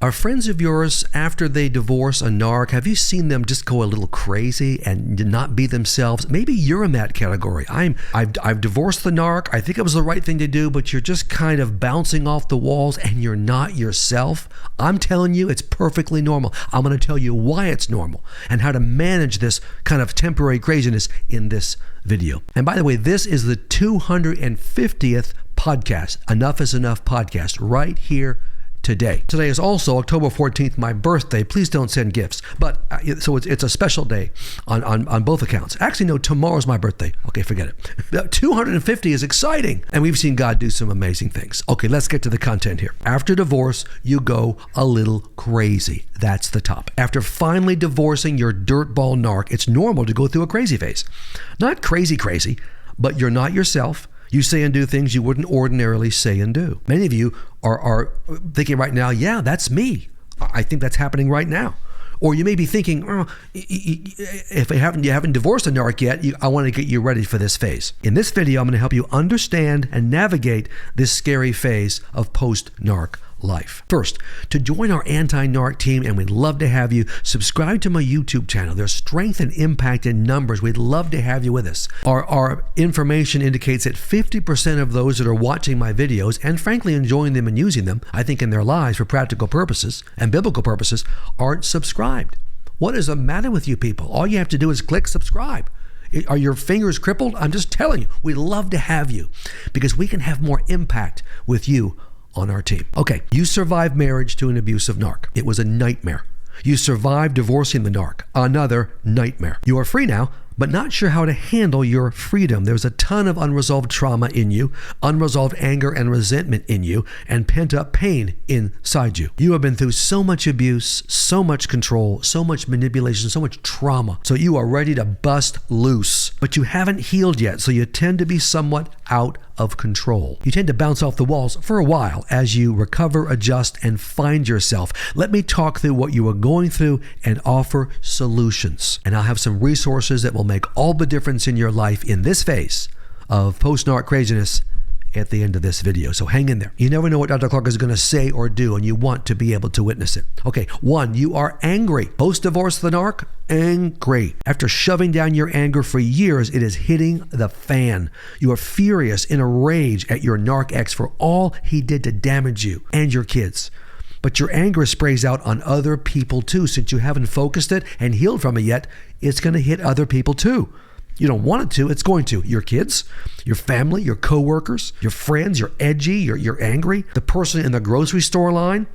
Are friends of yours, after they divorce a narc, have you seen them just go a little crazy and not be themselves? Maybe you're in that category. I've divorced the narc. I think it was the right thing to do, but you're just kind of bouncing off the walls and you're not yourself. I'm telling you, it's perfectly normal. I'm going to tell you why it's normal and how to manage this kind of temporary craziness in this video. And by the way, this is the 250th podcast, Enough is Enough podcast, right here today. Today is also October 14th, my birthday. Please don't send gifts. But so it's a special day on both accounts. Actually, no, tomorrow's my birthday. Okay, forget it. 250 is exciting. And we've seen God do some amazing things. Okay, let's get to the content here. After divorce, you go a little crazy. That's the top. After finally divorcing your dirtball narc, it's normal to go through a crazy phase. Not crazy, but you're not yourself. You say and do things you wouldn't ordinarily say and do. Many of you are thinking right now, yeah, that's me. I think that's happening right now. Or you may be thinking, oh, if you haven't divorced a narc yet, I want to get you ready for this phase. In this video, I'm going to help you understand and navigate this scary phase of post-narc life. First, to join our anti-narc team, and we'd love to have you, subscribe to my YouTube channel. There's strength and impact in numbers. We'd love to have you with us. Our information indicates that 50% of those that are watching my videos and frankly enjoying them and using them, I think in their lives for practical purposes and biblical purposes, aren't subscribed. What is the matter with you people? All you have to do is click subscribe. Are your fingers crippled? I'm just telling you, we'd love to have you because we can have more impact with you on our team. Okay, you survived marriage to an abusive narc. It was a nightmare. You survived divorcing the narc. Another nightmare. You are free now, but not sure how to handle your freedom. There's a ton of unresolved trauma in you, unresolved anger and resentment in you, and pent-up pain inside you. You have been through so much abuse, so much control, so much manipulation, so much trauma. So you are ready to bust loose, but you haven't healed yet, so you tend to be somewhat out of control. You tend to bounce off the walls for a while as you recover, adjust, and find yourself. Let me talk through what you are going through and offer solutions. And I'll have some resources that will make all the difference in your life in this phase of post-narc craziness at the end of this video. So hang in there. You never know what Dr. Clarke is going to say or do, and you want to be able to witness it. Okay, 1, you are angry. Post-divorce the narc, angry. After shoving down your anger for years, it is hitting the fan. You are furious, in a rage at your narc ex for all he did to damage you and your kids. But your anger sprays out on other people too. Since you haven't focused it and healed from it yet, it's going to hit other people too. You don't want it to, it's going to. Your kids, your family, your coworkers, your friends, you're edgy, you're angry. The person in the grocery store line,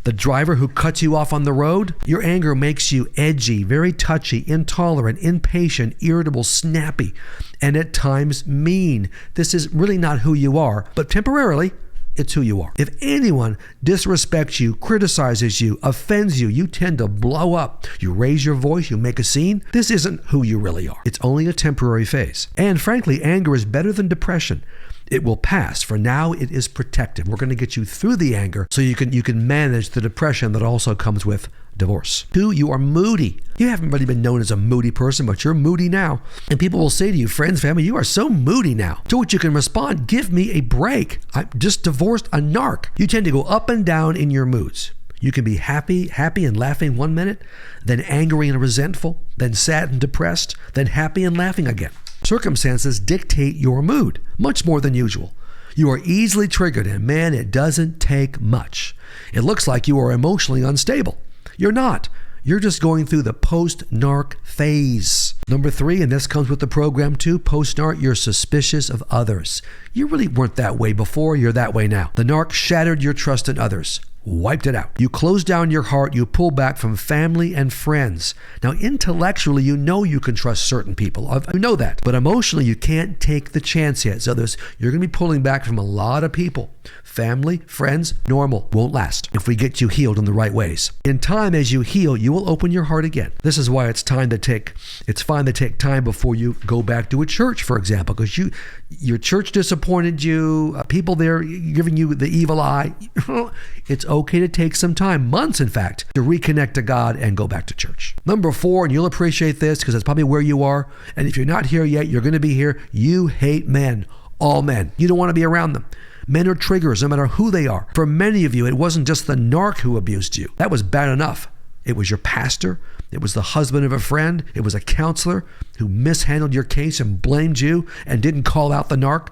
the driver who cuts you off on the road. Your anger makes you edgy, very touchy, intolerant, impatient, irritable, snappy, and at times mean. This is really not who you are, but temporarily, it's who you are. If anyone disrespects you, criticizes you, offends you, you tend to blow up. You raise your voice, you make a scene. This isn't who you really are. It's only a temporary phase. And frankly, anger is better than depression. It will pass. For now, it is protective. We're going to get you through the anger so you can manage the depression that also comes with divorce. 2, you are moody. You haven't really been known as a moody person, but you're moody now. And people will say to you, friends, family, you are so moody now. To which you can respond, give me a break. I just divorced a narc. You tend to go up and down in your moods. You can be happy and laughing 1 minute, then angry and resentful, then sad and depressed, then happy and laughing again. Circumstances dictate your mood, much more than usual. You are easily triggered, and man, it doesn't take much. It looks like you are emotionally unstable. You're not. You're just going through the post-narc phase. Number 3, and this comes with the program too, post-narc, you're suspicious of others. You really weren't that way before, you're that way now. The narc shattered your trust in others. Wiped it out. You close down your heart, you pull back from family and friends. Now, intellectually, you know you can trust certain people. You know that. But emotionally, you can't take the chance yet. So you're going to be pulling back from a lot of people. Family, friends, normal. Won't last if we get you healed in the right ways. In time, as you heal, you will open your heart again. This is why it's fine to take time before you go back to a church, for example, because your church disappointed you, people there giving you the evil eye. It's okay to take some time, months in fact, to reconnect to God and go back to church. Number 4, and you'll appreciate this because it's probably where you are, and if you're not here yet, you're going to be here. You hate men, all men. You don't want to be around them. Men are triggers no matter who they are. For many of you, it wasn't just the narc who abused you. That was bad enough. It was your pastor. It was the husband of a friend. It was a counselor who mishandled your case and blamed you and didn't call out the narc.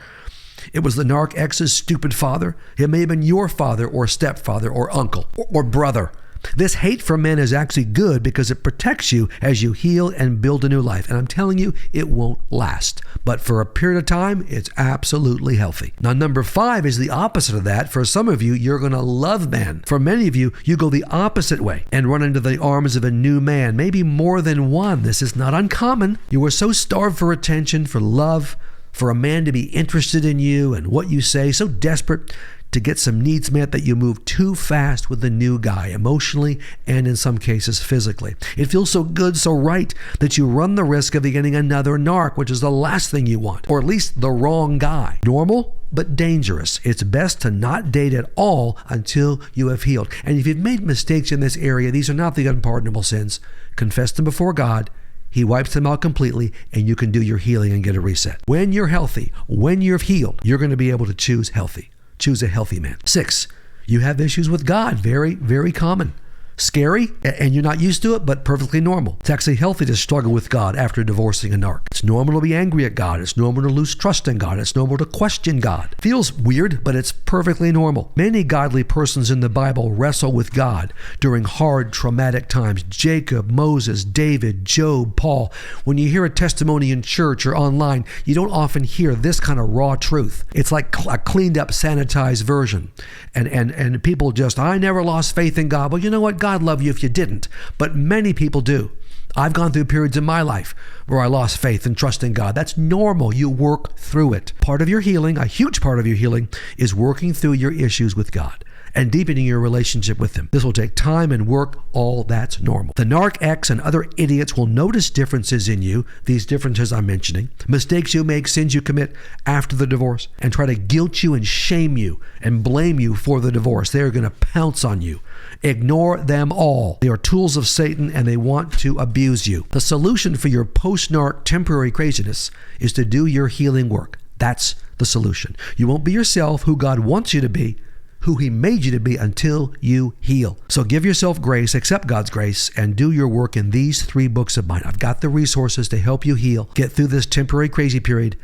It was the narc ex's stupid father. It may have been your father or stepfather or uncle or brother. This hate for men is actually good because it protects you as you heal and build a new life. And I'm telling you, it won't last. But for a period of time, it's absolutely healthy. Now, number 5 is the opposite of that. For some of you, you're going to love men. For many of you, you go the opposite way and run into the arms of a new man, maybe more than one. This is not uncommon. You are so starved for attention, for love, for a man to be interested in you and what you say, so desperate to get some needs met that you move too fast with the new guy, emotionally and in some cases physically. It feels so good, so right, that you run the risk of getting another narc, which is the last thing you want, or at least the wrong guy. Normal, but dangerous. It's best to not date at all until you have healed. And if you've made mistakes in this area, these are not the unpardonable sins. Confess them before God. He wipes them out completely, and you can do your healing and get a reset. When you're healthy, when you're healed, you're going to be able to choose healthy. Choose a healthy man. 6, you have issues with God. Very, very common. Scary, and you're not used to it, but perfectly normal. It's actually healthy to struggle with God after divorcing a narc. It's normal to be angry at God. It's normal to lose trust in God. It's normal to question God. Feels weird, but it's perfectly normal. Many godly persons in the Bible wrestle with God during hard, traumatic times. Jacob, Moses, David, Job, Paul. When you hear a testimony in church or online, you don't often hear this kind of raw truth. It's like a cleaned up, sanitized version. And people just, I never lost faith in God. Well, you know what? God love you if you didn't, but many people do. I've gone through periods in my life where I lost faith and trust in God. That's normal. You work through it. Part of your healing, a huge part of your healing, is working through your issues with God and deepening your relationship with Him. This will take time and work. All that's normal. The narc ex and other idiots will notice differences in you, these differences I'm mentioning, mistakes you make, sins you commit after the divorce, and try to guilt you and shame you and blame you for the divorce. They're going to pounce on you. Ignore them all. They are tools of Satan and they want to abuse you. The solution for your post-narc temporary craziness is to do your healing work. That's the solution. You won't be yourself, who God wants you to be, who He made you to be, until you heal. So give yourself grace, accept God's grace, and do your work in these 3 books of mine. I've got the resources to help you heal, get through this temporary crazy period,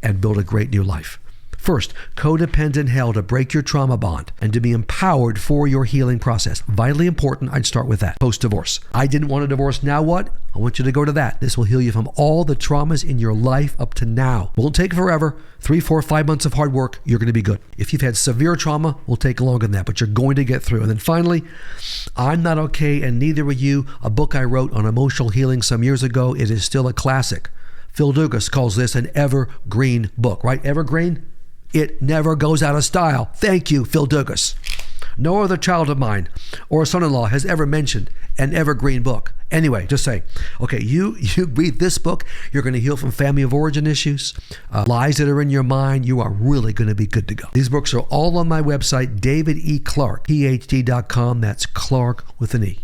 and build a great new life. First, Codependent Hell, to break your trauma bond and to be empowered for your healing process. Vitally important, I'd start with that. Post-divorce. I didn't want a divorce, now what? I want you to go to that. This will heal you from all the traumas in your life up to now. Won't take forever. 3, 4, 5 months of hard work, you're going to be good. If you've had severe trauma, will take longer than that, but you're going to get through. And then finally, I'm Not Okay and Neither Are You, a book I wrote on emotional healing some years ago. It is still a classic. Phil Dugas calls this an evergreen book, right? Evergreen? It never goes out of style. Thank you, Phil Dugas. No other child of mine or son-in-law has ever mentioned an evergreen book. Anyway, just say, okay, you read this book, you're going to heal from family of origin issues, lies that are in your mind. You are really going to be good to go. These books are all on my website, davideclarke, PhD.com. That's Clarke with an E.